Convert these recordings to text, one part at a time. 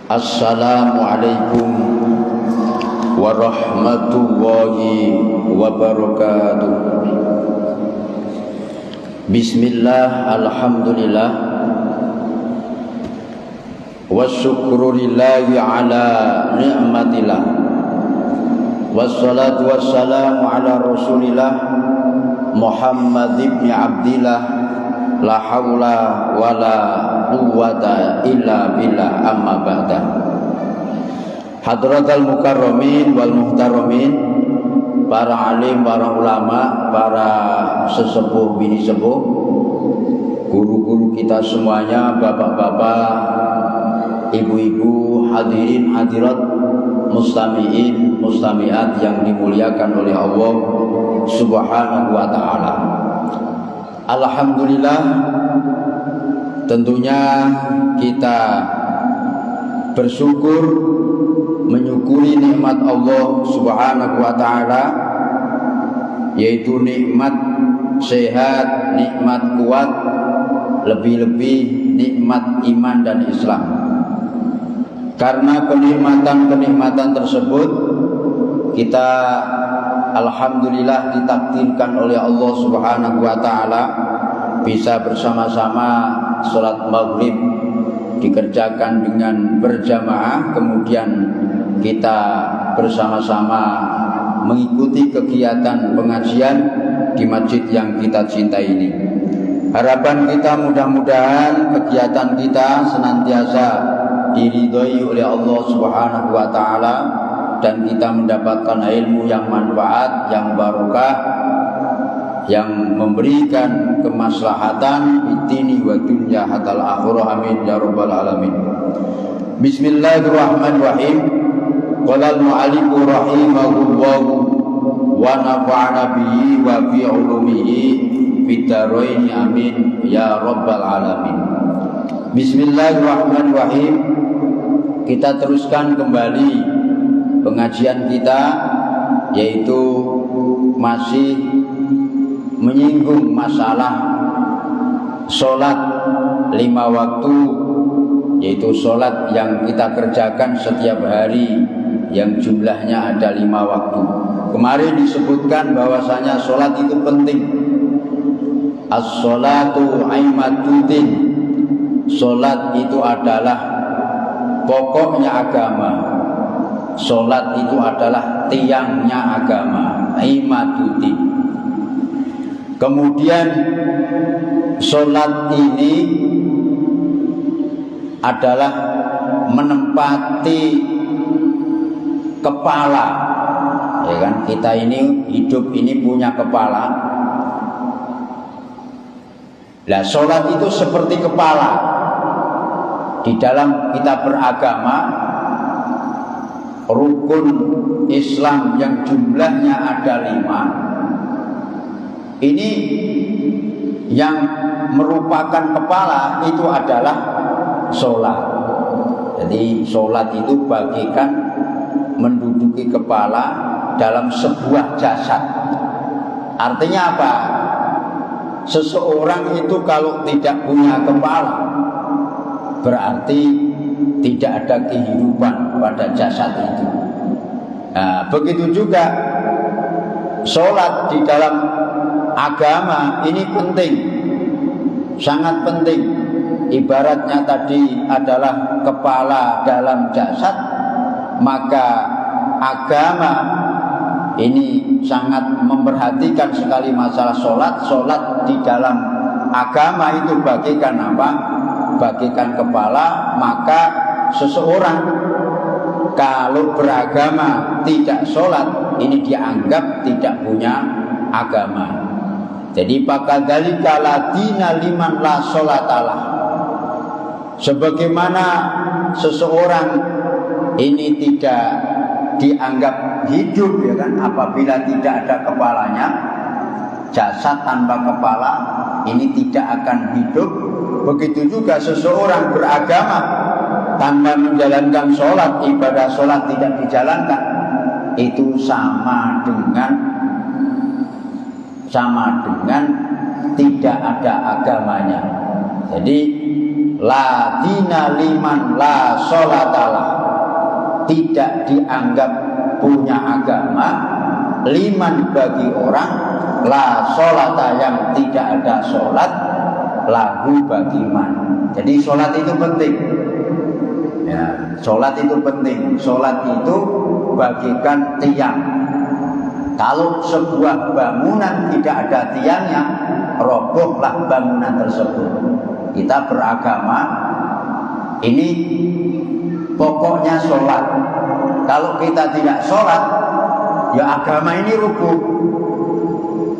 Assalamualaikum warahmatullahi wabarakatuh. Bismillah, alhamdulillah, wasyukru lillahi ala ni'matillah, wassalatu wassalamu ala rasulillah Muhammad ibn Abdillah, la hawla wala quwwata illa billah, amma ba'da. Hadratal mukarramin wal muhtaramin, para alim, para ulama, para sesepuh bini sepuh, guru-guru kita semuanya, bapak-bapak, ibu-ibu, hadirin hadirat, mustami'in mustami'at yang dimuliakan oleh Allah Subhanahu wa ta'ala. Alhamdulillah, tentunya kita bersyukur, menyukuri nikmat Allah Subhanahu wa ta'ala, yaitu nikmat sehat, nikmat kuat, lebih-lebih nikmat iman dan Islam. Karena kenikmatan-kenikmatan tersebut, kita alhamdulillah ditakdirkan oleh Allah Subhanahu wa ta'ala bisa bersama-sama sholat maghrib dikerjakan dengan berjamaah, kemudian kita bersama-sama mengikuti kegiatan pengajian di masjid yang kita cintai ini. Harapan kita mudah-mudahan kegiatan kita senantiasa diridhoi oleh Allah Subhanahu wa ta'ala, dan kita mendapatkan ilmu yang manfaat, yang barokah, yang memberikan kemaslahatan fitini wa dunya hatal akhirah, amin ya rabbal alamin. Bismillahirrahmanirrahim. Qala al-mu'allif rahimahullah wa nafa'ana bihi wa bi ulumihi fid dharain, amin ya rabbal alamin. Bismillahirrahmanirrahim. Kita teruskan kembali pengajian kita, yaitu masih menyinggung masalah sholat 5 waktu, yaitu sholat yang kita kerjakan setiap hari yang jumlahnya ada 5 waktu. Kemarin disebutkan bahwasanya sholat itu penting. As-sholatu aimaduddin. Sholat itu adalah pokoknya agama. Sholat itu adalah tiangnya agama, aimaduddin. Kemudian sholat ini adalah menempati kepala, ya kan? Kita ini hidup ini punya kepala. Nah, sholat itu seperti kepala di dalam kita beragama. Rukun Islam yang jumlahnya ada 5, ini yang merupakan kepala itu adalah sholat. Jadi sholat itu bagikan menduduki kepala dalam sebuah jasad. Artinya apa? Seseorang itu kalau tidak punya kepala, berarti tidak ada kehidupan pada jasad itu. Nah, begitu juga sholat di dalam agama ini penting, sangat penting. Ibaratnya tadi adalah kepala dalam jasad, maka agama ini sangat memperhatikan sekali masalah sholat. Sholat di dalam agama itu bagikan apa? Bagikan kepala. Maka seseorang kalau beragama tidak sholat, ini dianggap tidak punya agama. Jadi pakadzalika la dina liman la sholatalah. Sebagaimana seseorang ini tidak dianggap hidup, ya kan, apabila tidak ada kepalanya. Jasad tanpa kepala ini tidak akan hidup. Begitu juga seseorang beragama tanpa menjalankan sholat, ibadah sholat tidak dijalankan, itu sama dengan tidak ada agamanya. Jadi la dina liman la sholatalah, tidak dianggap punya agama, liman bagi orang, la sholata yang tidak ada sholat, lahu bagi man. Jadi sholat itu penting. Ya, sholat itu penting. Sholat itu bagikan tiang. Kalau sebuah bangunan tidak ada tiangnya, robohlah bangunan tersebut. Kita beragama, ini pokoknya sholat. Kalau kita tidak sholat, ya agama ini rubuh.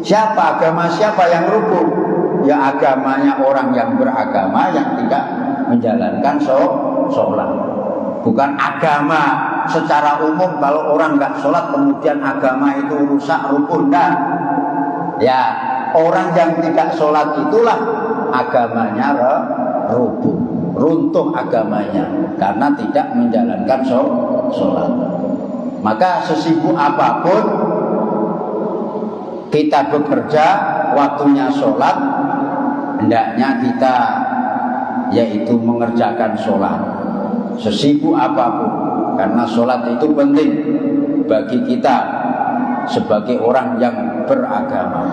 Siapa agama siapa yang rubuh? Ya agamanya orang yang beragama yang tidak menjalankan sholat. Bukan agama secara umum, kalau orang nggak sholat kemudian agama itu rusak rubuh. Nah, ya orang yang tidak sholat itulah agamanya rubuh, runtuh agamanya karena tidak menjalankan sholat. Maka sesibuk apapun kita bekerja, waktunya sholat, hendaknya kita yaitu mengerjakan sholat sesibuk apapun, karena sholat itu penting bagi kita sebagai orang yang beragama.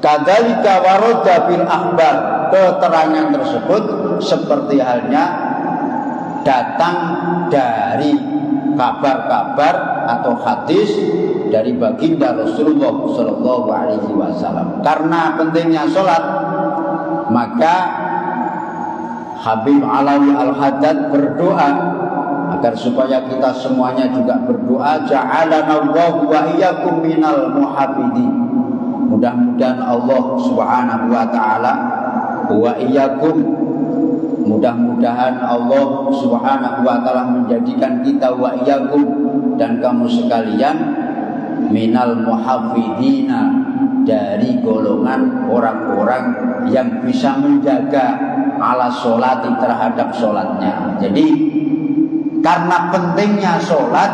Kadzalika warada bil akhbar, keterangan tersebut seperti halnya datang dari kabar-kabar atau hadis dari baginda Rasulullah Shallallahu Alaihi Wasallam. Karena pentingnya sholat, maka Habib Alawi Al-Haddad berdoa agar supaya kita semuanya juga berdoa, ja'alanallahu wa iyyakum minal muhabbidin. Mudah-mudahan Allah Subhanahu wa taala wa iyyakum, mudah-mudahan Allah Subhanahu wa taala menjadikan kita wa iyyakum dan kamu sekalian minal muhafidina, dari golongan orang-orang yang bisa menjaga ala sholati, terhadap sholatnya. Jadi karena pentingnya sholat,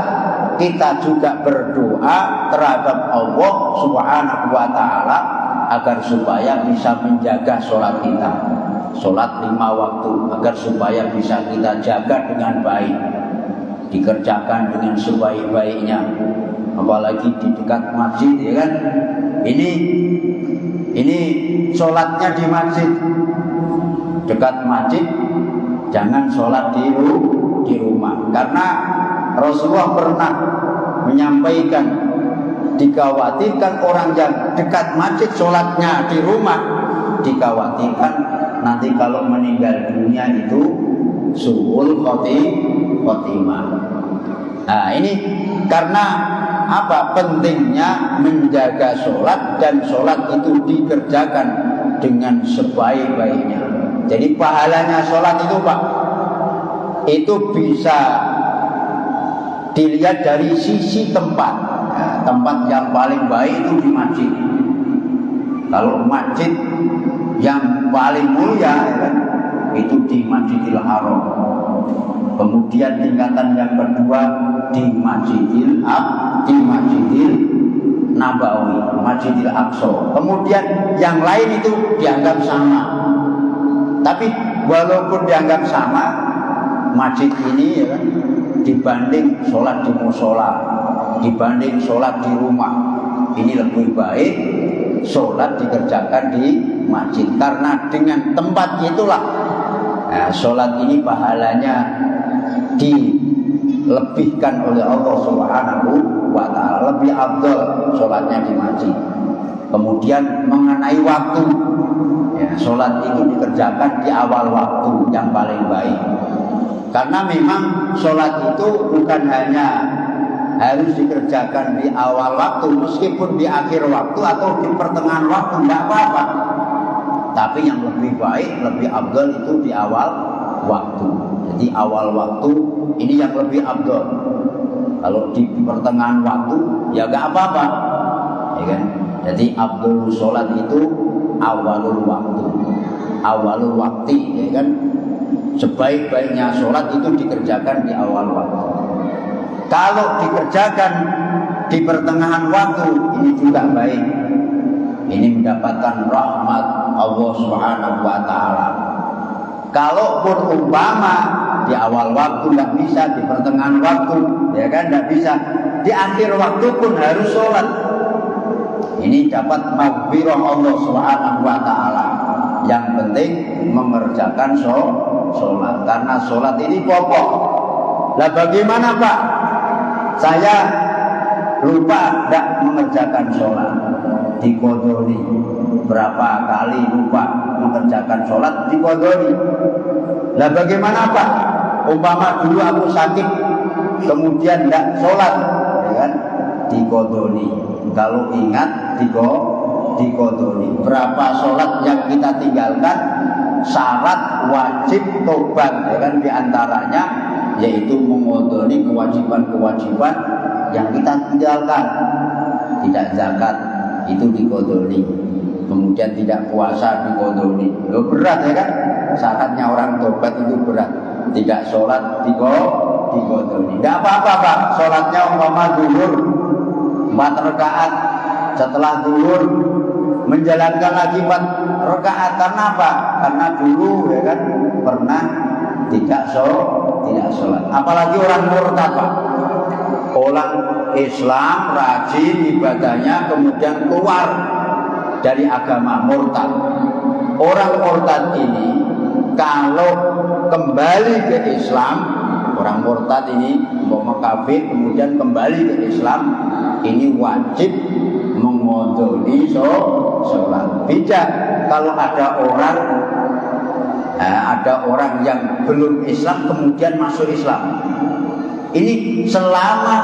kita juga berdoa terhadap Allah Subhanahu wa ta'ala agar supaya bisa menjaga sholat kita, sholat 5 waktu, agar supaya bisa kita jaga dengan baik, dikerjakan dengan sebaik-baiknya. Apalagi di dekat masjid, ya kan? Ini sholatnya di masjid, dekat masjid, jangan sholat di rumah. Karena Rasulullah pernah menyampaikan, dikhawatirkan orang yang dekat masjid sholatnya di rumah, dikhawatirkan nanti kalau meninggal dunia itu su'ul khotimah. Nah ini karena apa? Pentingnya menjaga sholat, dan sholat itu dikerjakan dengan sebaik-baiknya. Jadi pahalanya sholat itu Pak, itu bisa dilihat dari sisi tempat. Nah, tempat yang paling baik itu di masjid. Kalau masjid yang paling mulia, ya kan, itu di Masjidil Haram. Kemudian tingkatan yang kedua di Masjidil Nabawi, Masjidil Aqsa. Kemudian yang lain itu dianggap sama. Tapi walaupun dianggap sama, masjid ini, ya kan, dibanding sholat di musola, dibanding sholat di rumah, ini lebih baik sholat dikerjakan di masjid. Karena dengan tempat itulah sholat ini pahalanya dilebihkan oleh Allah Subhanahu wa ta'ala, lebih afdal sholatnya di masjid. Kemudian mengenai waktu, ya, sholat itu dikerjakan di awal waktu yang paling baik. Karena memang sholat itu bukan hanya harus dikerjakan di awal waktu, meskipun di akhir waktu atau di pertengahan waktu tidak apa-apa. Tapi yang lebih baik, lebih afdal itu di awal waktu. Jadi awal waktu ini yang lebih afdal. Kalau di pertengahan waktu ya gak apa-apa, ya kan? Jadi afdalul sholat itu awalul waktu, awalul waktu, ya kan? Sebaik-baiknya sholat itu dikerjakan di awal waktu. Kalau dikerjakan di pertengahan waktu, ini juga baik. Ini mendapatkan rahmat Allah Subhanahu wa ta'ala. Kalaupun umpama di awal waktu tidak bisa, di pertengahan waktu, ya kan tidak bisa, di akhir waktu pun harus sholat. Ini dapat maghfirah Allah Subhanahu wa taala. Yang penting mengerjakan sholat, karena sholat ini pokok. Lah bagaimana Pak? Saya lupa tidak mengerjakan sholat, dikodoni. Berapa kali lupa mengerjakan sholat, dikodoni. Lah bagaimana Pak? Umpama dulu aku sakit, kemudian tidak sholat, ya kan? Dikodoni. Kalau ingat, dikodoni. Berapa sholat yang kita tinggalkan, syarat wajib tobat, ya kan? Di antaranya yaitu mengodoni kewajiban-kewajiban yang kita tinggalkan. Tidak zakat, itu dikodoni. Kemudian tidak puasa, dikodoni. Loh, berat ya kan? Syaratnya orang tobat itu berat. Tidak sholat, dikodoni. Tidak apa-apa Pak, sholatnya umpama zuhur 4 rakaat, setelah zuhur menjalankan lagi 4 rakaat. Karena apa? Karena dulu ya kan pernah tidak sholat. Apalagi orang murtad Pak. Orang Islam rajin ibadahnya, kemudian keluar dari agama, murtad. Orang murtad ini kalau kembali ke Islam, orang murtad ini mau kafir kemudian kembali ke Islam, ini wajib mengodoni sholat. Beda kalau ada orang yang belum Islam kemudian masuk Islam. Ini selama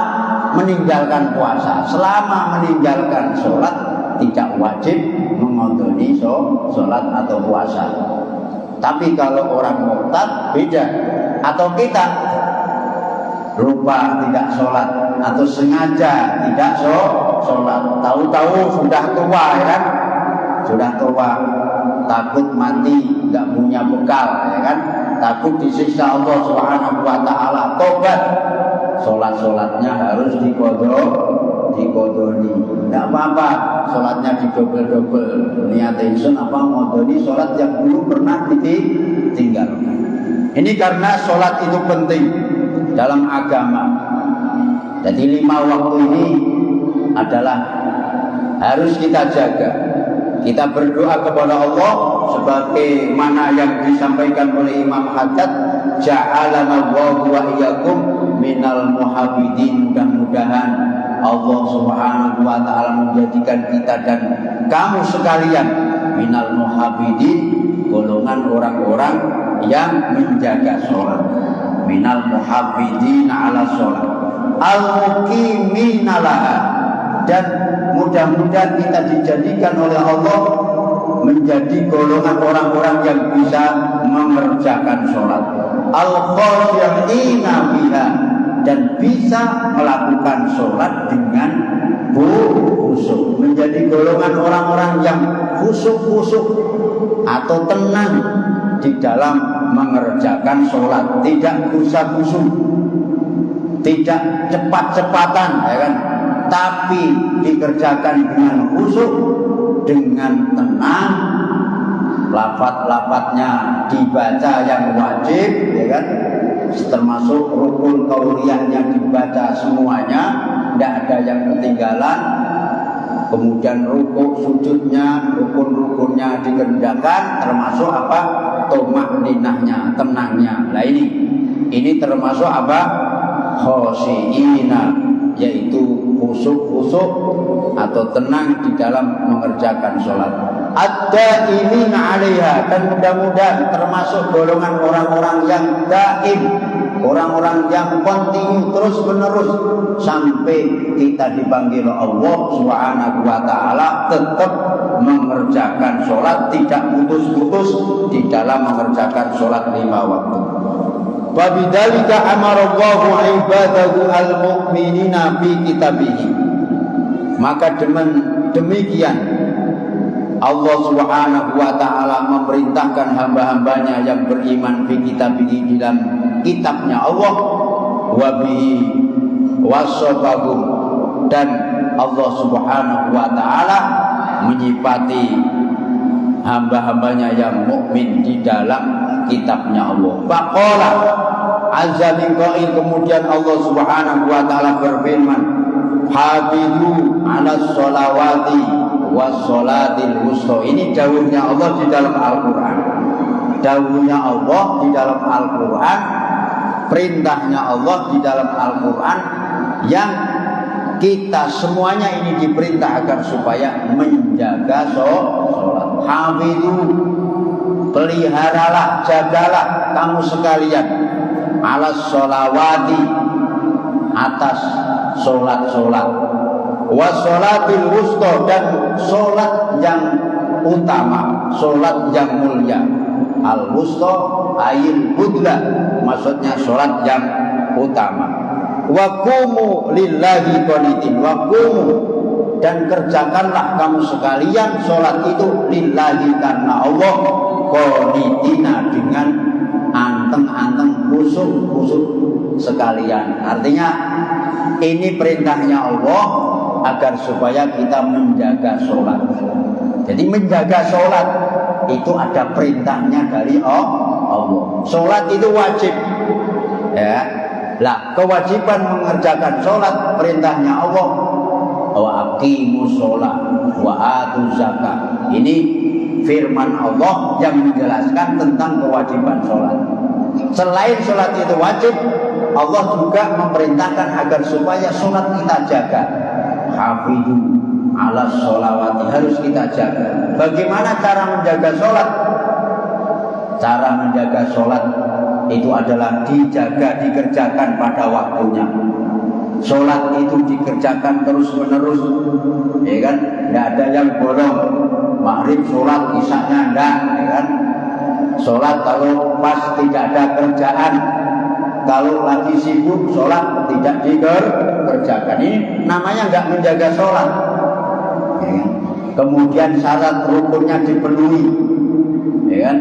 meninggalkan puasa, selama meninggalkan sholat, tidak wajib mengodoni sholat atau puasa. Tapi kalau orang murtad beda. Atau kita lupa tidak sholat, atau sengaja tidak sholat, tahu-tahu sudah tua ya kan, sudah tua, takut mati, nggak punya bekal ya kan, takut disiksa Allah Subhanahu wa taala, tobat, sholatnya harus dikodoni. Tidak apa-apa sholatnya didobel-dobel, niat insun apa ngodoni sholat yang dulu pernah ditinggal. Ini karena sholat itu penting dalam agama. Jadi 5 waktu ini adalah harus kita jaga. Kita berdoa kepada Allah sebagaimana yang disampaikan oleh Imam Haddad, ja'alana Allahu wa iyyakum minal muhabbidin. Mudah-mudahan Allah Subhanahu wa taala menjadikan kita dan kamu sekalian minal muhabbidin, golongan orang-orang yang menjaga sholat, minal muhabbidin ala sholat, al-muqimina laha. Dan mudah-mudahan kita dijadikan oleh Allah menjadi golongan orang-orang yang bisa mengerjakan sholat, al-khashi'ina biha, dan bisa melakukan sholat dengan khusyuk, menjadi golongan orang-orang yang khusyuk atau tenang di dalam mengerjakan sholat, tidak gusar-gusur, tidak cepat-cepatan ya kan, tapi dikerjakan dengan khusyuk, dengan tenang, lafaz-lafaznya dibaca yang wajib ya kan, termasuk rukun qauliyahnya dibaca semuanya, tidak ada yang ketinggalan. Kemudian rukuk sujudnya, rukun-rukunnya dikerjakan, termasuk apa? Tumakninahnya, tenangnya. Nah ini termasuk apa? Khosyi'ina, yaitu khusyuk atau tenang di dalam mengerjakan sholat. Ad-daimina 'alaiha, dan mudah-mudahan termasuk golongan orang-orang yang daim, orang-orang yang kontinu terus menerus sampai kita dipanggil Allah Subhanahu wa taala tetap mengerjakan sholat, tidak putus-putus di dalam mengerjakan sholat 5 waktu. Wabidzalika amarallahu ibadahu al-mu'minina fi kitabihi. Maka demikian Allah Subhanahu wa taala memerintahkan hamba-hambanya yang beriman fi kitabihi, di dalam kitabnya Allah, wa bihi wasabahum, dan Allah Subhanahu wa taala menyifati hamba-hambanya yang mukmin di dalam kitabnya Allah. Faqala azza min qail, kemudian Allah Subhanahu wa taala berfirman, hafizu 'alas sholawati was sholatil wusta. Ini dawuhnya Allah di dalam Al-Qur'an. Dawuhnya Allah di dalam Al-Qur'an, perintahnya Allah di dalam Al-Qur'an, yang kita semuanya ini diperintah agar supaya menjaga sholat. Hafizu, peliharalah, jagalah kamu sekalian, 'alas sholawati, atas sholat-sholat, wassolatil wusta, dan sholat yang utama, sholat yang mulia. Al-wusta ayil budla, maksudnya sholat yang utama. Waqumu lillahi qanitin, waqumu, dan kerjakanlah kamu sekalian sholat itu lillahi, karena Allah, qanitina, dengan anteng-anteng, khusyuk sekalian. Artinya ini perintahnya Allah agar supaya kita menjaga sholat. Jadi menjaga sholat itu ada perintahnya dari Allah. Sholat itu wajib, ya. Lah, kewajiban mengerjakan sholat perintahnya Allah. Wa aqimus sholat wa atuz zakat. Ini firman Allah yang menjelaskan tentang kewajiban sholat. Selain sholat itu wajib, Allah juga memerintahkan agar supaya sholat kita jaga. Hafizu 'alas sholawati, harus kita jaga. Bagaimana cara menjaga sholat? Cara menjaga sholat itu adalah dijaga, dikerjakan pada waktunya. Sholat itu dikerjakan terus menerus, ya kan? Tidak ada yang bolong. Maghrib sholat, isanya enggak, ya kan? Sholat kalau pas tidak ada kerjaan, kalau lagi sibuk sholat tidak dikerjakan. Ini namanya enggak menjaga sholat, ya kan? Kemudian syarat rukunnya dipenuhi, ya kan?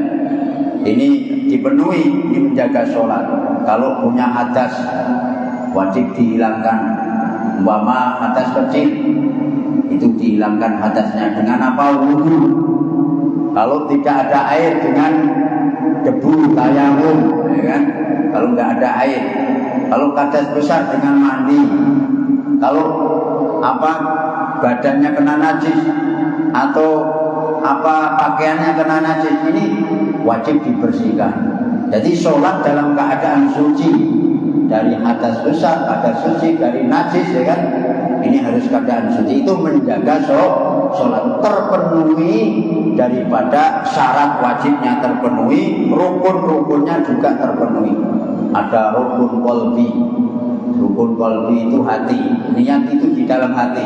Ini dipenuhi, ini menjaga sholat. Kalau punya hadas wajib dihilangkan. Umpama hadas kecil, itu dihilangkan hadasnya dengan apa? Wudu. Kalau tidak ada air, dengan debu, tayamum, ya kan? Kalau nggak ada air. Kalau hadas besar, dengan mandi. Kalau badannya kena najis atau pakaiannya kena najis, ini wajib dibersihkan. Jadi sholat dalam keadaan suci, dari hadas besar, hadas suci, dari najis, ya kan? Ini harus keadaan suci. Itu menjaga sholat, terpenuhi daripada syarat wajibnya terpenuhi, rukun-rukunnya juga terpenuhi. Ada rukun qalbi. Rukun qalbi itu hati, niat itu di dalam hati.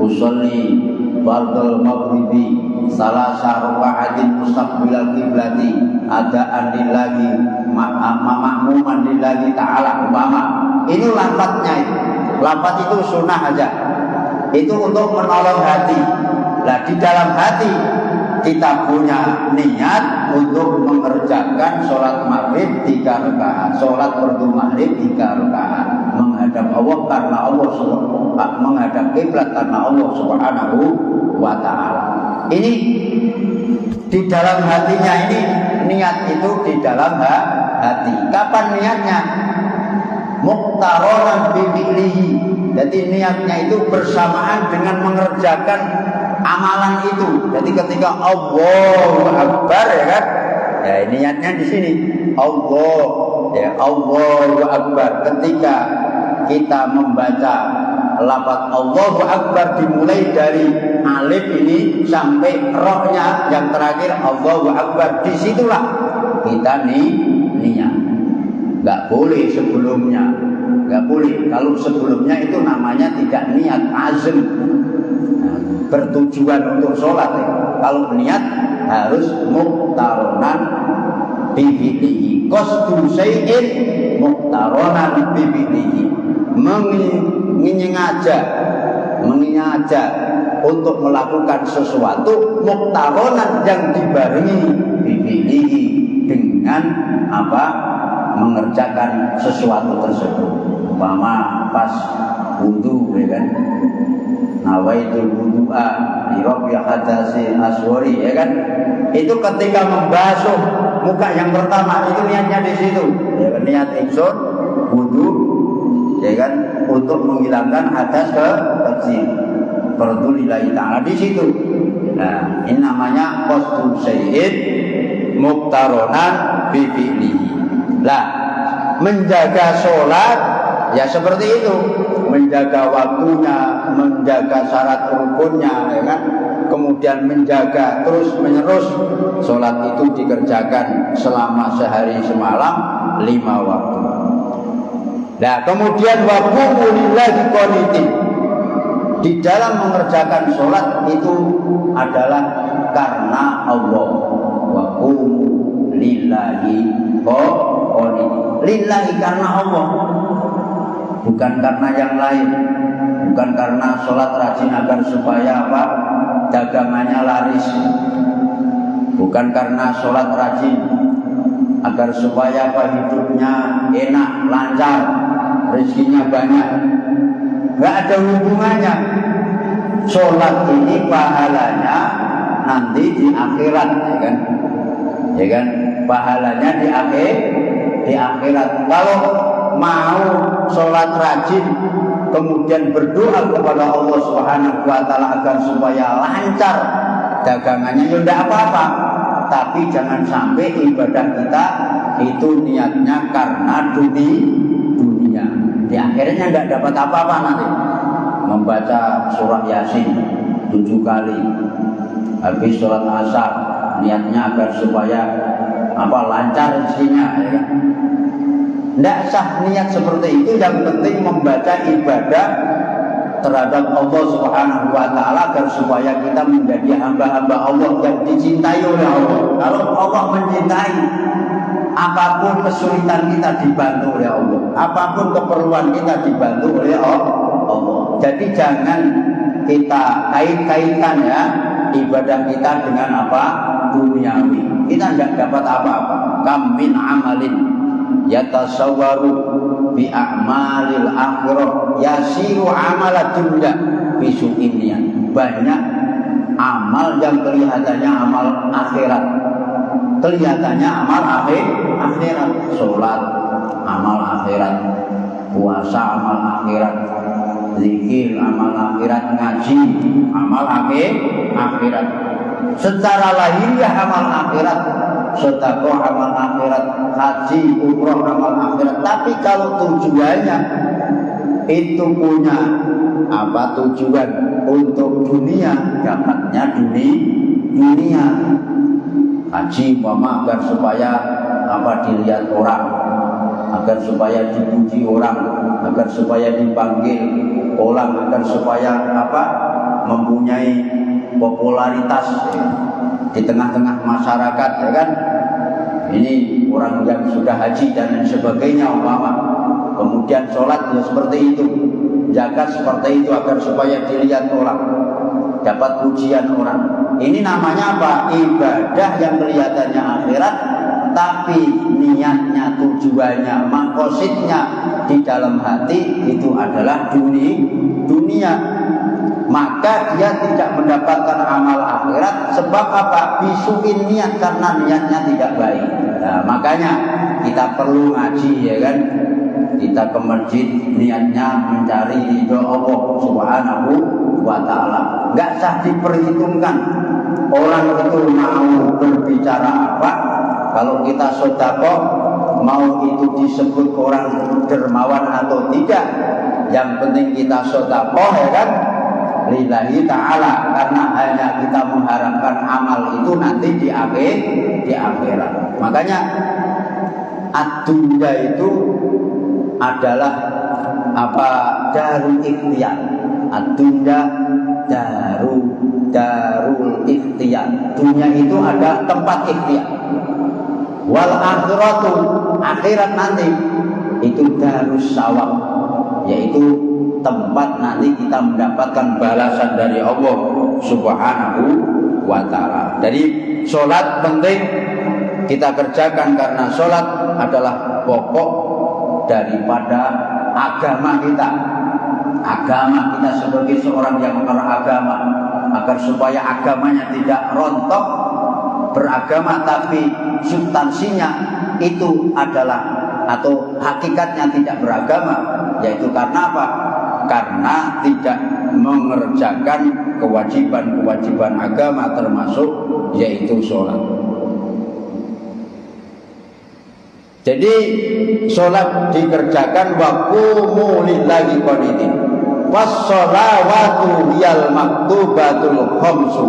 Usolli fardhul maghribi salasa raka'atin mustaqbilal qiblati adaan lillahi ma'muman lillahi ta'ala. Umpama ini lafadznya itu. Lafadz itu sunnah aja. Itu untuk menolong hati. Nah, di dalam hati kita punya niat untuk mengerjakan sholat maghrib 3 rakaat, sholat fardu maghrib 3 rakaat, menghadap Allah karena Allah, menghadap kiblat karena Allah Subhanahu wa taala. Ini di dalam hatinya, ini niat itu di dalam hati. Kapan niatnya? Muqtaronan bi'ilihi. Jadi niatnya itu bersamaan dengan mengerjakan amalan itu. Jadi ketika Allahu Akbar, ya kan? Ya, niatnya di sini. Allahu Akbar. Ketika kita membaca lafaz Allahu Akbar, dimulai dari alif ini sampai rohnya yang terakhir Allahu Akbar. Disitulah kita niat. Gak boleh sebelumnya, gak boleh. Kalau sebelumnya itu namanya tidak niat, azm, bertujuan untuk sholat. Kalau niat harus muqtaronan bibihi, qasdu syai'in muqtaronan bibihi, mengingaja untuk melakukan sesuatu, muqtaronan yang dibarengi bibihi, dengan mengerjakan sesuatu tersebut. Umpama pas wudu, ya kan? Nawaitul wudu'a li rabbi hadasil aswari, ya kan? Itu ketika membasuh muka yang pertama itu niatnya di situ, ya kan? Niat ingsun wudu, ya kan? Untuk menghilangkan hadas kecil. Fardulillahi ta'ala di situ. Nah, ini namanya qasdul syai'in muqtaronan bi fi'lihi. Lah, menjaga sholat ya seperti itu, menjaga waktunya, menjaga syarat rukunnya, ya kan? Kemudian menjaga terus menerus sholat itu dikerjakan selama sehari semalam 5 waktu. Nah, kemudian waqumu lillahi qanitin. Di dalam mengerjakan sholat itu adalah karena Allah. Waqumu lillahi qanitin. Lillahi karena Allah, bukan karena yang lain, bukan karena sholat rajin agar supaya apa? Dagangannya laris, bukan karena sholat rajin agar supaya apa? Hidupnya enak, lancar, rezekinya banyak. Nggak ada hubungannya. Sholat ini pahalanya nanti di akhirat, ya kan? Ya kan? Pahalanya di akhirat. Kalau mau sholat rajin, kemudian berdoa kepada Allah Subhanahu wa Ta'ala agar supaya lancar dagangannya, ya tidak apa-apa. Tapi jangan sampai ibadah kita itu niatnya karena dunia. Di akhirnya tidak dapat apa-apa nanti. Membaca surah Yasin 7 kali, habis sholat asar, niatnya agar supaya lancar rezekinya, ya kan? Tidak sah niat seperti itu. Yang penting membaca ibadah terhadap Allah Subhanahu wa Ta'ala agar supaya kita menjadi hamba-hamba Allah yang dicintai oleh Allah. Kalau Allah mencintai, apapun kesulitan kita dibantu oleh Allah, apapun keperluan kita dibantu oleh Allah. Jadi jangan kita kait-kaitkan ya ibadah kita dengan apa? Duniawi. Kita tidak dapat apa-apa. Kam min amalin yatasawwaru bi a'malil akhirah yasiru amala dunya bi su'inniyan. Banyak amal yang kelihatannya amal akhirat, kelihatannya amal akhirat. Sholat amal akhirat, puasa amal akhirat, zikir amal akhirat, ngaji amal akhirat. Secara lahiriah amal akhirat, sedekah amal akhirat, haji, umroh amal akhirat. Tapi kalau tujuannya itu punya tujuan untuk dunia, dapatnya dunia. Haji agar supaya dilihat orang, agar supaya dipuji orang, agar supaya dipanggil orang, agar supaya mempunyai popularitas di tengah-tengah masyarakat, ya kan? Ini orang yang sudah haji dan lain sebagainya Kemudian sholat ya seperti itu, zakat seperti itu agar supaya dilihat orang, dapat pujian orang. Ini namanya apa? Ibadah yang kelihatannya akhirat, tapi niatnya, tujuannya, makosidnya di dalam hati itu adalah dunia. Maka dia tidak mendapatkan amal akhirat. Sebab apa? Bisuin niat, karena niatnya tidak baik. Nah, makanya kita perlu ngaji, ya kan? Kita ke masjid niatnya mencari ridho Allah Subhanahu wa Ta'ala. Gak sah diperhitungkan orang itu mau berbicara apa. Kalau kita sedekah, mau itu disebut orang dermawan atau tidak, yang penting kita sedekah, ya kan? Lillahi ta'ala, karena hanya kita mengharapkan amal itu nanti di akhirat. Makanya ad-dunya itu adalah darul ikhtiyar. Ad-dunya darul ikhtiyar. Dunia itu ada tempat ikhtiyar. Wal akhiratu, akhirat nanti itu darus sawab, yaitu tempat nanti kita mendapatkan balasan dari Allah Subhanahu wa Ta'ala. Jadi sholat penting kita kerjakan, karena sholat adalah pokok daripada agama kita. agama kita sebagai seorang yang beragama, agar supaya agamanya tidak rontok, beragama tapi substansinya itu adalah atau hakikatnya tidak beragama, yaitu karena apa? Karena tidak mengerjakan kewajiban-kewajiban agama termasuk yaitu sholat. Jadi sholat dikerjakan wa qumu lillahi qanitin. Was-sholawatu hiyal maktubatul khamsu.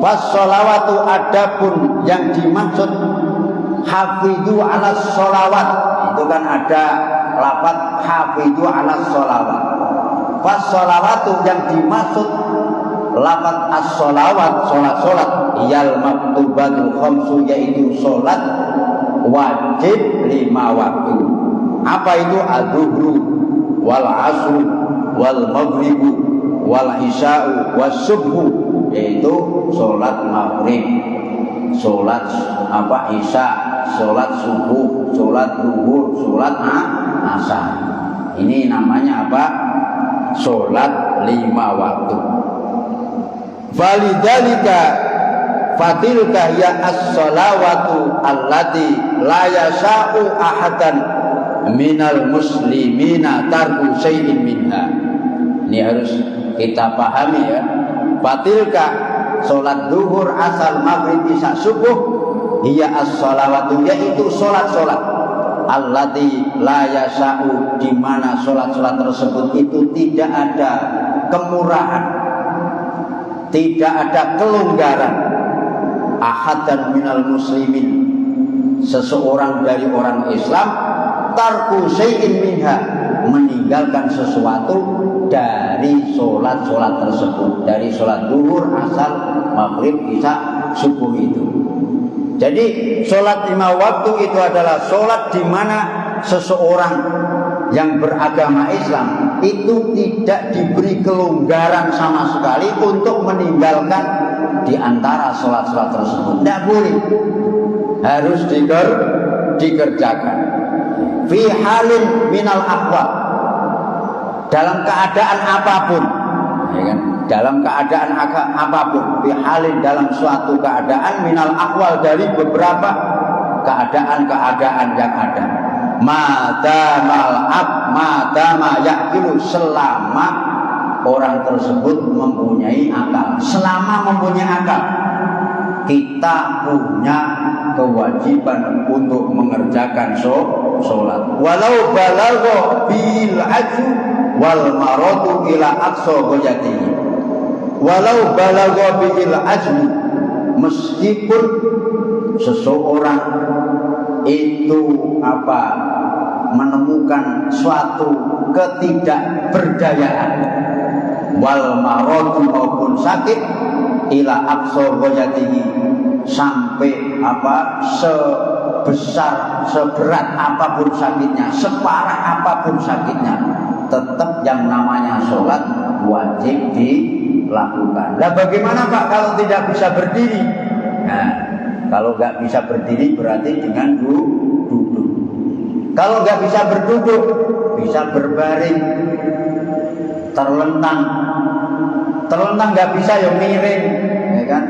Was-sholawatu adapun yang dimaksud hafidhu ala sholawat, itu kan ada lafaz hafidhu ala sholawat. Was-sholawatu yang dimaksud lafaz as-sholawat, sholat-sholat, hiyal maktubatul khamsu, yaitu sholat wajib 5 waktu. Apa itu? Az-zuhru wal asru wal maghribu wal isya'u was subhu, yaitu sholat maghrib, sholat isya, sholat subuh, sholat zuhur, sholat asar. Ini namanya apa? Sholat 5 waktu. Validalika fatilka ya as-sholawatu allati la yasha'u ahadan minal muslimina tarku syai'in minha. Ini harus kita pahami ya. Fatilka sholat zuhur, asar, maghrib, isya, subuh, hiya as-sholawatu, yaitu sholat-sholat allati la yasha'u, di mana sholat-sholat tersebut itu tidak ada kemurahan, tidak ada kelonggaran, ahadan minal muslimin, seseorang dari orang Islam, tarku syai'in minha, meninggalkan sesuatu dari sholat-sholat tersebut, dari sholat zuhur, asar, maghrib, isya, subuh itu. Jadi sholat 5 waktu itu adalah sholat di mana seseorang yang beragama Islam itu tidak diberi kelonggaran sama sekali untuk meninggalkan di antara sholat-sholat tersebut. Tidak boleh, harus dikerjakan. Fi halin minal ahwal, dalam keadaan apapun, ya kan? Dalam keadaan apapun, fi halin, dalam suatu keadaan, minal ahwal, dari beberapa keadaan-keadaan yang ada. Madama yaqilu, selama orang tersebut mempunyai akal. Selama mempunyai akal, kita punya kewajiban untuk mengerjakan sholat. Walau balagha bil aju wal maradu ila aqsa ghayatihi. Walau balagha bil aju, meskipun seseorang itu menemukan suatu ketidakberdayaan, wal maradu, maupun sakit, ila aqsa ghayatihi, sampai seberat apapun sakitnya, separah apapun sakitnya, tetap yang namanya sholat wajib dilakukan. Nah, bagaimana Pak kalau tidak bisa berdiri? Nah, kalau nggak bisa berdiri berarti dengan duduk. Kalau nggak bisa berduduk, bisa berbaring, terlentang nggak bisa ya miring, ya kan?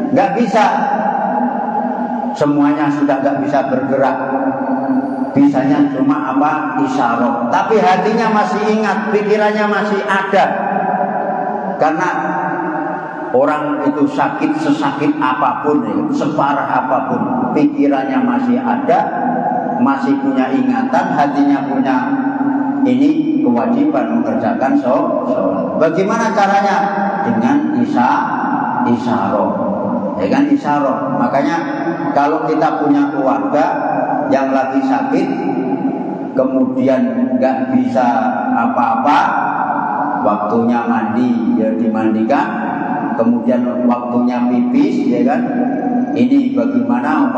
Nggak bisa, semuanya sudah nggak bisa bergerak, bisanya cuma isyarat, tapi hatinya masih ingat, pikirannya masih ada. Karena orang itu sakit sesakit apapun, separah apapun, pikirannya masih ada, masih punya ingatan, hatinya punya ini kewajiban mengerjakan sholat. Bagaimana caranya? Dengan isyarat, ya kan, isyarat. Makanya kalau kita punya keluarga yang lagi sakit, kemudian nggak bisa apa-apa, waktunya mandi ya dimandikan, kemudian waktunya pipis, ya kan, ini bagaimana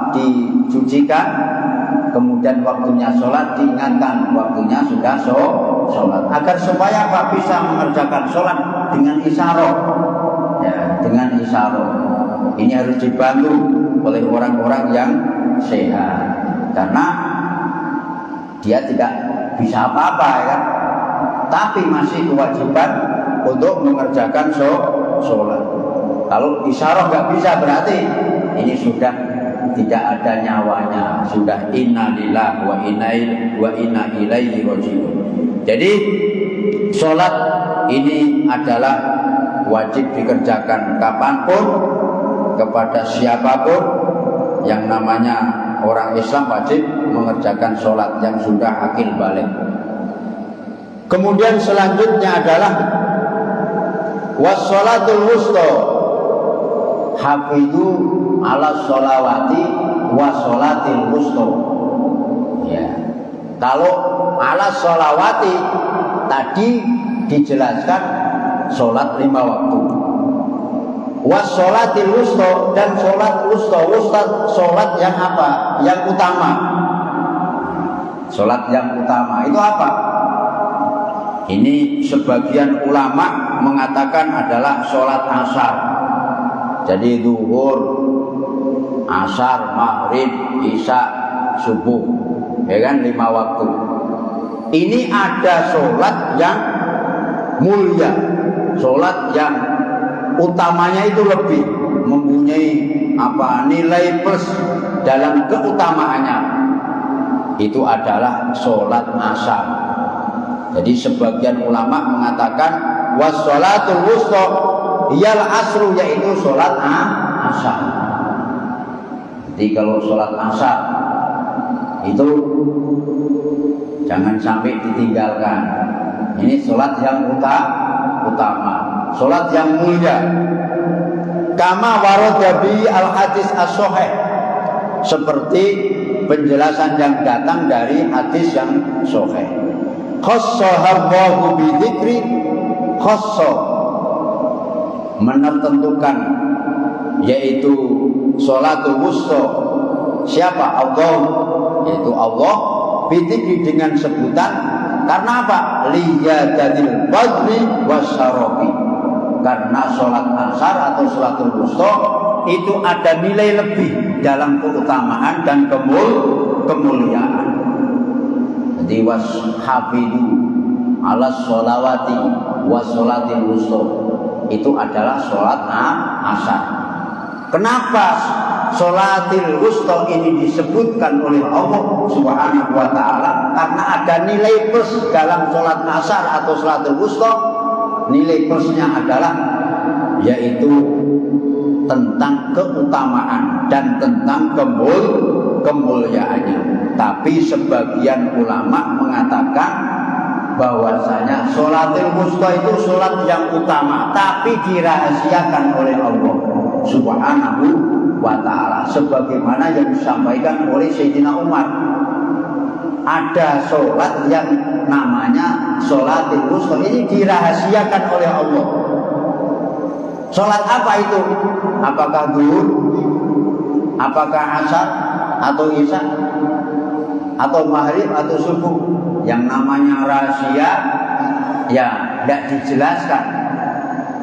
dicucikan, kemudian waktunya sholat diingatkan, waktunya sudah sholat, agar supaya bisa mengerjakan sholat dengan isyarat, ya, dengan isyarat. Ini harus dibantu oleh orang-orang yang sehat, karena dia tidak bisa apa-apa, ya kan. tapi masih kewajiban untuk mengerjakan sholat. Kalau isyarah nggak bisa, berarti ini sudah tidak ada nyawanya, sudah inna lillahi wa inna ilaihi raji'un. Jadi sholat ini adalah wajib dikerjakan kapanpun, kepada siapapun. Yang namanya orang Islam wajib mengerjakan sholat yang sudah akil balik. Kemudian selanjutnya adalah wassolatul wusta, hafidhu ala sholawati wassolatil wusta. Ya. Kalau ala sholawati tadi dijelaskan sholat 5 waktu. Wassolatil wusta, dan sholat wusta. Sholat yang apa? Yang utama. Sholat yang utama itu apa? Ini sebagian ulama mengatakan adalah sholat asar. Jadi zuhur, asar, maghrib, isya, subuh, ya kan, 5 waktu. Ini ada sholat yang mulia, sholat yang utamanya itu lebih mempunyai nilai plus dalam keutamaannya. Itu adalah sholat asar. Jadi sebagian ulama mengatakan wassolatul wusta hiyal asru, yaitu sholat asar. Jadi kalau sholat asar itu jangan sampai ditinggalkan. Ini sholat yang utama, sholat yang mulia. Kama warada bi al hadis as-sahih, seperti penjelasan yang datang dari hadis yang sahih. Khassahallahu bi dzikri, khassa menentukan, yaitu sholatul wusta. Siapa? Allah, yaitu Allah, bi dzikri dengan sebutan. Karena apa? Liyadatil fadli wasyarafi. Karena sholat asar atau sholatul wusta itu ada nilai lebih dalam keutamaan dan kemuliaan. Jadi washafidu ala sholawati wassolatil wusta, itu adalah sholat asar. Kenapa sholatil wusta ini disebutkan oleh Allah Subhanahu wa ta'ala? Karena ada nilai plus dalam sholat asar atau sholatil wusta. Nilai plusnya adalah yaitu tentang keutamaan dan tentang kemuliaannya. Tapi sebagian ulama mengatakan bahwasanya sholatil wusta itu sholat yang utama, tapi dirahasiakan oleh Allah Subhanahu wa ta'ala, sebagaimana yang disampaikan oleh Sayyidina Umar. Ada sholat yang namanya sholatil wusta, ini dirahasiakan oleh Allah. Sholat apa itu? Apakah zuhur, apakah asar, atau isya, atau maghrib, atau subuh? Yang namanya rahasia ya tidak dijelaskan,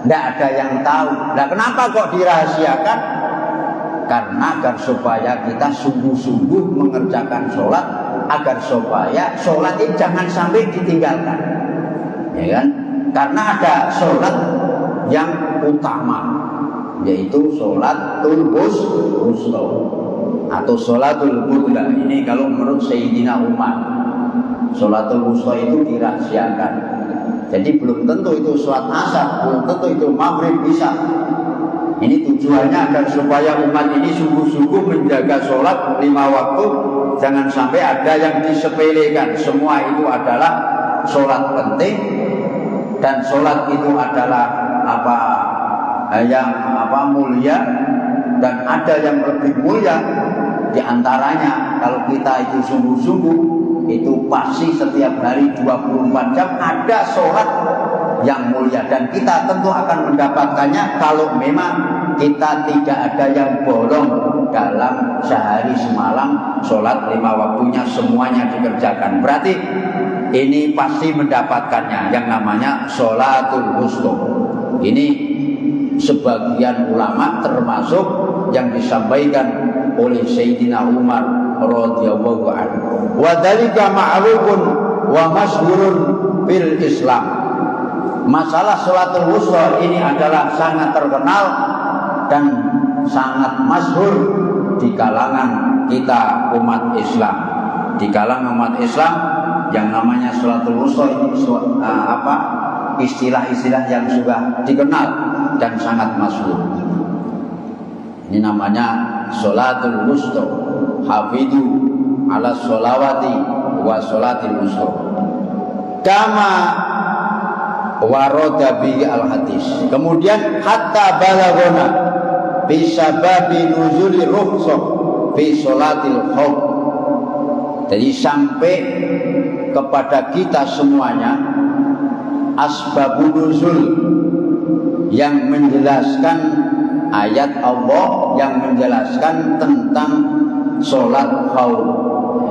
tidak ada yang tahu. Nah, kenapa kok dirahasiakan? Karena agar supaya kita sungguh-sungguh mengerjakan sholat, agar supaya sholat ini jangan sampai ditinggalkan, ya kan? Karena ada sholat yang utama, yaitu sholatul wusta atau sholatul budla. Ini kalau menurut Sayyidina Umar, sholatul wusta itu dirahasiakan. Jadi belum tentu itu sholat asar, belum tentu itu maghrib, isya. Ini tujuannya agar supaya umat ini sungguh-sungguh menjaga sholat 5 waktu, jangan sampai ada yang disepelekan. Semua itu adalah sholat penting, dan sholat itu adalah mulia, dan ada yang lebih mulia. Di antaranya kalau kita itu sungguh-sungguh, itu pasti setiap hari 24 jam ada sholat yang mulia, dan kita tentu akan mendapatkannya kalau memang kita tidak ada yang bolong dalam sehari semalam. Sholat 5 waktunya semuanya dikerjakan, berarti ini pasti mendapatkannya yang namanya sholatul wusta. Ini sebagian ulama, termasuk yang disampaikan oleh Sayyidina Umar radhiyallahu anhu. Wa dzalika ma'rufun wa masyhurun fil Islam. Masalah sholatul wusta ini adalah sangat terkenal dan sangat masyhur di kalangan kita umat Islam. Di kalangan umat Islam yang namanya sholatul wusta ini istilah-istilah yang sudah dikenal dan sangat masyhur. Ini namanya sholatul wusta. Hafidhu ala sholawati wa sholatil wusta. Kama waroda bi al hadis. Kemudian hatta balagona bisababi nuzuli rukhsah fi sholatil khauf. Jadi sampai kepada kita semuanya asbabun nuzul yang menjelaskan ayat Allah yang menjelaskan tentang sholat khauf.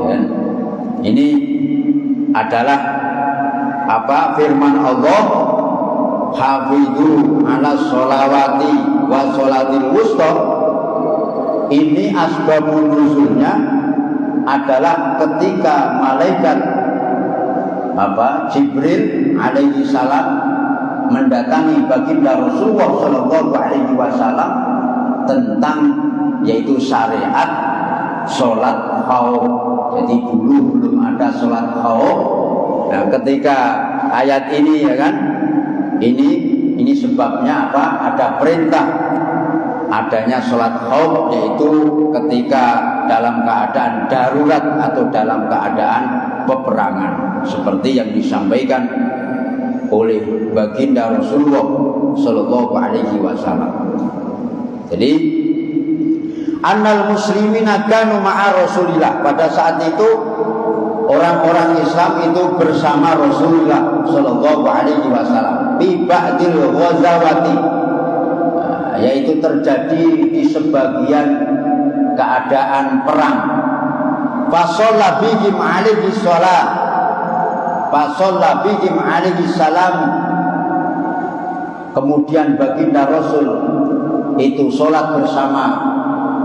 Ya. Ini adalah firman Allah, hafidhu ala sholawati wa sholatil wusta. Ini asbabun nuzulnya adalah ketika malaikat Jibril alaihi salam mendatangi baginda Rasulullah sallallahu alaihi wasallam tentang yaitu syariat sholat khauf. Jadi dulu belum ada sholat khauf. Nah, ketika ayat ini ya kan, ini sebabnya apa? Ada perintah adanya sholat khauf, yaitu ketika dalam keadaan darurat atau dalam keadaan peperangan, seperti yang disampaikan oleh baginda Rasulullah Sallallahu Alaihi Wasallam. Jadi annal muslimina kanu ma'a Rasulillah, pada saat itu orang-orang Islam itu bersama Rasulullah Sallallahu Alaihi Wasallam bi ba'dil ghazawati, yaitu terjadi di sebagian keadaan perang. Fasalla bihim alaihi salam, fasalla bihim alaihi salam. Kemudian baginda Rasul itu sholat bersama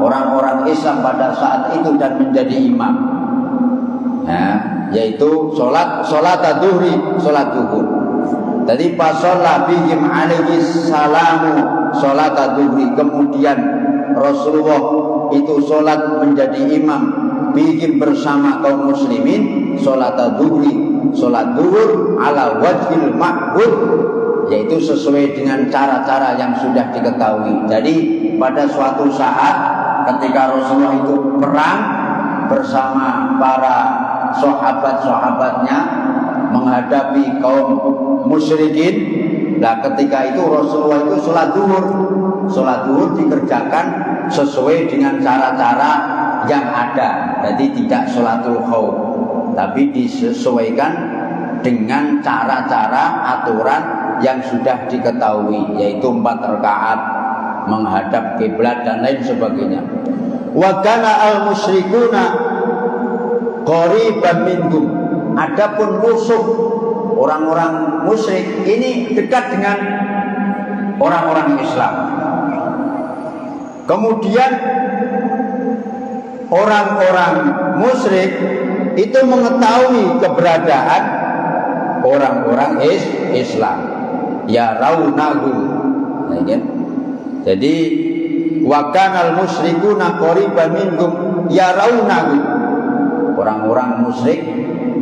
orang-orang Islam pada saat itu dan menjadi imam. Nah, yaitu sholat duhri, sholat duhur. Jadi fasalla bihim alaihi salamu sholat duhri. Kemudian Rasulullah itu sholat menjadi imam bikin bersama kaum muslimin sholat duhri, sholat duhur ala wajhil ma'bud, yaitu sesuai dengan cara-cara yang sudah diketahui. Jadi pada suatu saat ketika Rasulullah itu perang bersama para sahabat-sahabatnya menghadapi kaum musyrikin, nah ketika itu Rasulullah itu sholat duhur dikerjakan sesuai dengan cara-cara yang ada. Jadi tidak sholatul khauf, tapi disesuaikan dengan cara-cara aturan yang sudah diketahui, yaitu 4 rakaat menghadap kiblat dan lain sebagainya. Wa kana al-musyrikuna qariban minhum. Adapun musuh orang-orang musyrik ini dekat dengan orang-orang Islam. Kemudian orang-orang musyrik itu mengetahui keberadaan orang-orang Islam. Ya raunahu. Jadi wa kanal musyrikuna qariban minhum ya raunahu. Orang-orang musyrik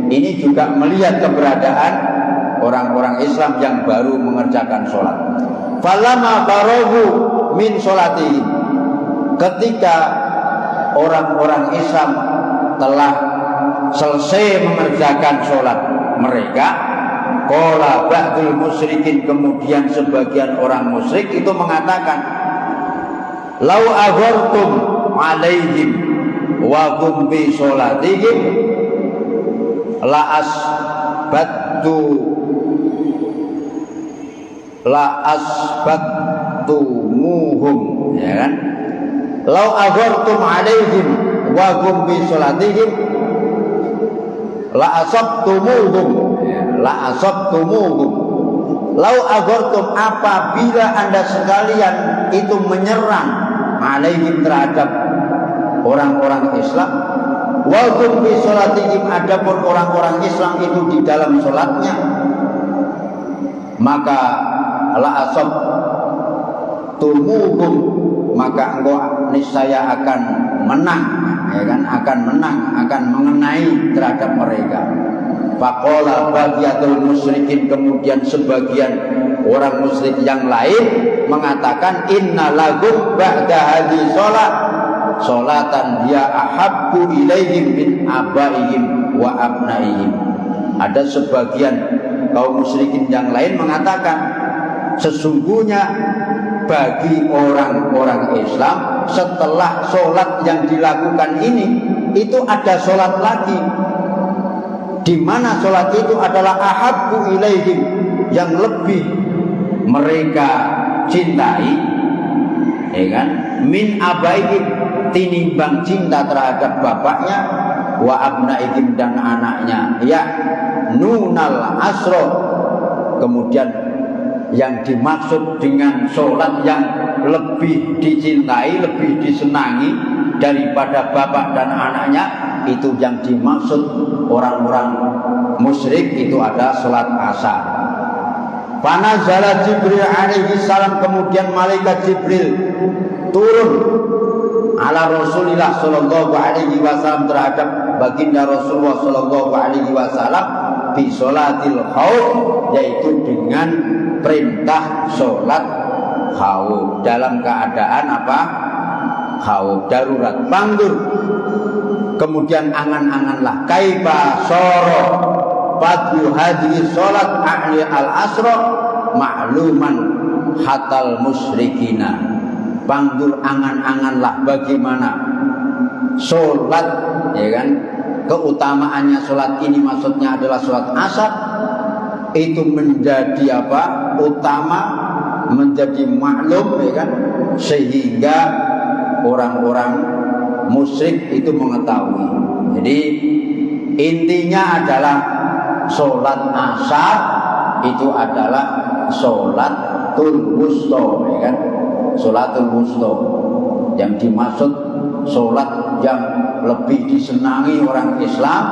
ini juga melihat keberadaan orang-orang Islam yang baru mengerjakan sholat. Falama barahu min sholatihim, ketika orang-orang Islam telah selesai mengerjakan sholat mereka, qala ba'dul musyrikin, kemudian sebagian orang musyrik itu mengatakan, lau aghartum alaihim wa hum bi sholatihim la asbattumuhum, ya kan? Lau aghartum alaihim wa hum bi sholatihim la asabtumuhum. Lau aghartum, apabila anda sekalian itu menyerang alaihim terhadap orang-orang Islam, wa hum bi sholatihim, adapun orang-orang Islam itu di dalam sholatnya, maka la asab tumuhum, maka engkau niscaya akan menang, ya kan, akan menang, akan mengenai terhadap mereka. Faqala bagiatul musyrikin, kemudian sebagian orang musyrik yang lain mengatakan inna lahum ba'da hadhi sholat sholatan dia ahabbu ilaihim min abaihim wa abnaihim. Ada sebagian kaum musyrikin yang lain mengatakan sesungguhnya bagi orang-orang Islam setelah sholat yang dilakukan ini itu ada sholat lagi, di mana sholat itu adalah ahabbu ilaihim, yang lebih mereka cintai, ya kan, min abaihim, tinimbang cinta terhadap bapaknya, wa abnaihim, dan anaknya, ya nunal asro. Kemudian yang dimaksud dengan sholat yang lebih dicintai, lebih disenangi daripada bapak dan anaknya, itu yang dimaksud orang-orang musyrik itu ada sholat asar. Panazala Jibril alaihi salam, kemudian malaikat Jibril turun ala Rasulillah sallallahu alaihi wasallam, terhadap baginda Rasulullah sallallahu alaihi wasallam, bi sholatil khauf, yaitu dengan perintah sholat khauf, dalam keadaan apa? Khauf, darurat, pangdur. Kemudian angan-anganlah kaifa soro fadlu hadhihi sholat ahli al-asra ma'luman hatal musyrikina. Pangdur, angan-anganlah bagaimana sholat, ya kan, keutamaannya sholat ini, maksudnya adalah sholat asar, itu menjadi apa? Utama, menjadi maklum, ya kan, sehingga orang-orang musyrik itu mengetahui. Jadi intinya adalah sholat asar itu adalah sholatul wusta, ya kan, sholatul wusta. Yang dimaksud sholat yang lebih disenangi orang Islam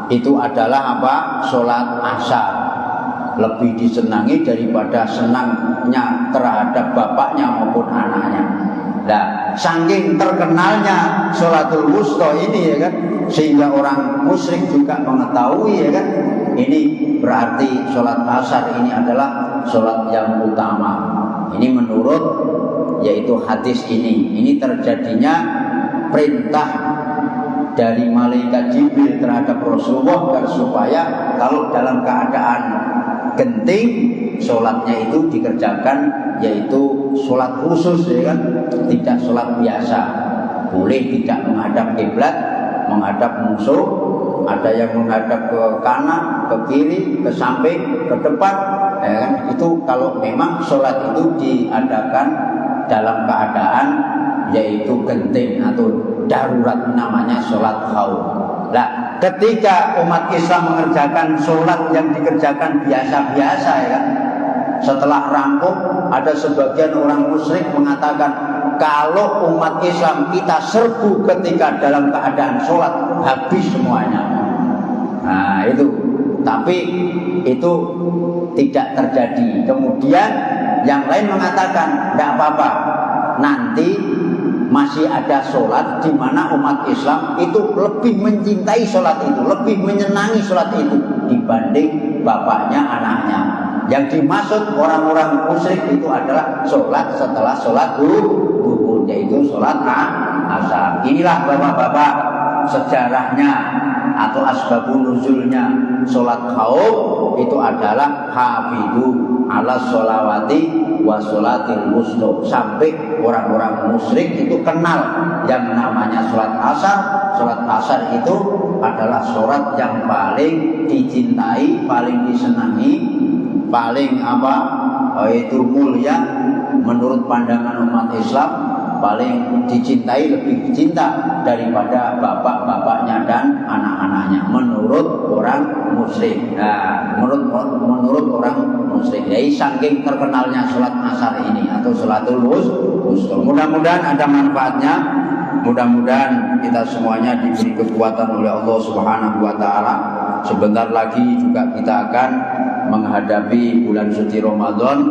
itu adalah apa? Sholat asar lebih disenangi daripada senangnya terhadap bapaknya maupun anaknya. Nah, saking terkenalnya sholatul wusta ini, ya kan, sehingga orang musyrik juga mengetahui, ya kan, ini berarti sholat asar ini adalah sholat yang utama. Ini menurut yaitu hadis ini terjadinya perintah dari malaikat Jibril terhadap Rasulullah agar supaya kalau dalam keadaan genting sholatnya itu dikerjakan, yaitu sholat khusus, ya kan, tidak sholat biasa. Boleh tidak menghadap kiblat, menghadap musuh, ada yang menghadap ke kanan, ke kiri, ke samping, ke depan, ya kan. Itu kalau memang sholat itu diadakan dalam keadaan yaitu genting atau darurat, namanya sholat khauf. Nah, ketika umat Islam mengerjakan sholat yang dikerjakan biasa-biasa, ya kan, setelah rampung, ada sebagian orang musyrik mengatakan kalau umat Islam kita serbu ketika dalam keadaan sholat, habis semuanya. Nah itu, tapi itu tidak terjadi. Kemudian yang lain mengatakan tidak apa-apa, nanti masih ada sholat di mana umat Islam itu lebih mencintai sholat itu, lebih menyenangi sholat itu dibanding bapaknya, anaknya. Yang dimaksud orang-orang musyrik itu adalah sholat setelah sholat duhur, yaitu sholat asar. Inilah bapak-bapak sejarahnya atau asbabun nuzulnya sholat khauf itu adalah hafidu ala sholawati wa sholatil wusta. Sampai orang-orang musyrik itu kenal yang namanya sholat asar. Sholat asar itu adalah sholat yang paling dicintai, paling disenangi, paling itu mulia menurut pandangan umat Islam, paling dicintai, lebih dicinta daripada bapak-bapaknya dan anak-anaknya menurut orang musyrik. Nah, menurut orang musyrik. Jadi saking terkenalnya sholat asar ini atau sholatul wusta. Mudah-mudahan ada manfaatnya. Mudah-mudahan kita semuanya diberi kekuatan oleh Allah Subhanahu wa taala. Sebentar lagi juga kita akan menghadapi bulan suci Ramadan,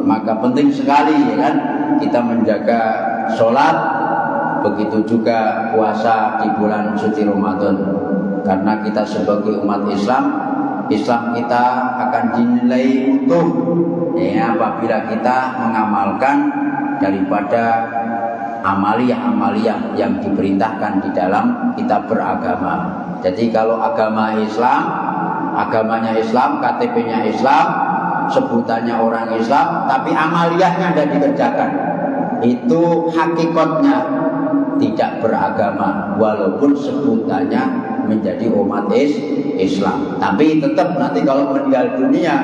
maka penting sekali ya kan kita menjaga sholat, begitu juga puasa di bulan suci Ramadan. Karena kita sebagai umat Islam, Islam kita akan dinilai utuh ya apabila kita mengamalkan daripada amaliyah-amaliyah yang diperintahkan di dalam kitab beragama. Jadi kalau agama Islam, agamanya Islam, KTP-nya Islam, sebutannya orang Islam, tapi amaliyahnya tidak dikerjakan, itu hakikatnya tidak beragama, walaupun sebutannya menjadi umat Islam. Tapi tetap nanti kalau meninggal dunia,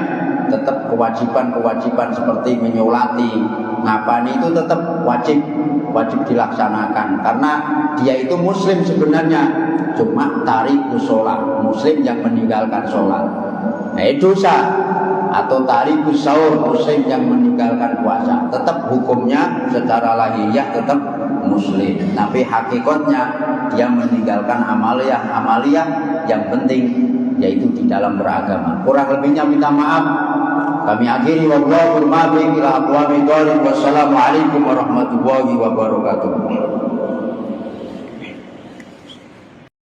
tetap kewajiban-kewajiban seperti menyolati, ngapani itu tetap wajib dilaksanakan, karena dia itu muslim sebenarnya, cuma tarikus sholat, muslim yang meninggalkan sholat. Nah, dosa. Atau tarikus sahur, muslim yang meninggalkan puasa, tetap hukumnya secara lahiriah tetap muslim, tapi hakikatnya dia meninggalkan amaliyah yang penting, yaitu di dalam beragama. Kurang lebihnya minta maaf. Kami akhiri wallahu a'lam. Wassalamualaikum warahmatullahi wabarakatuh.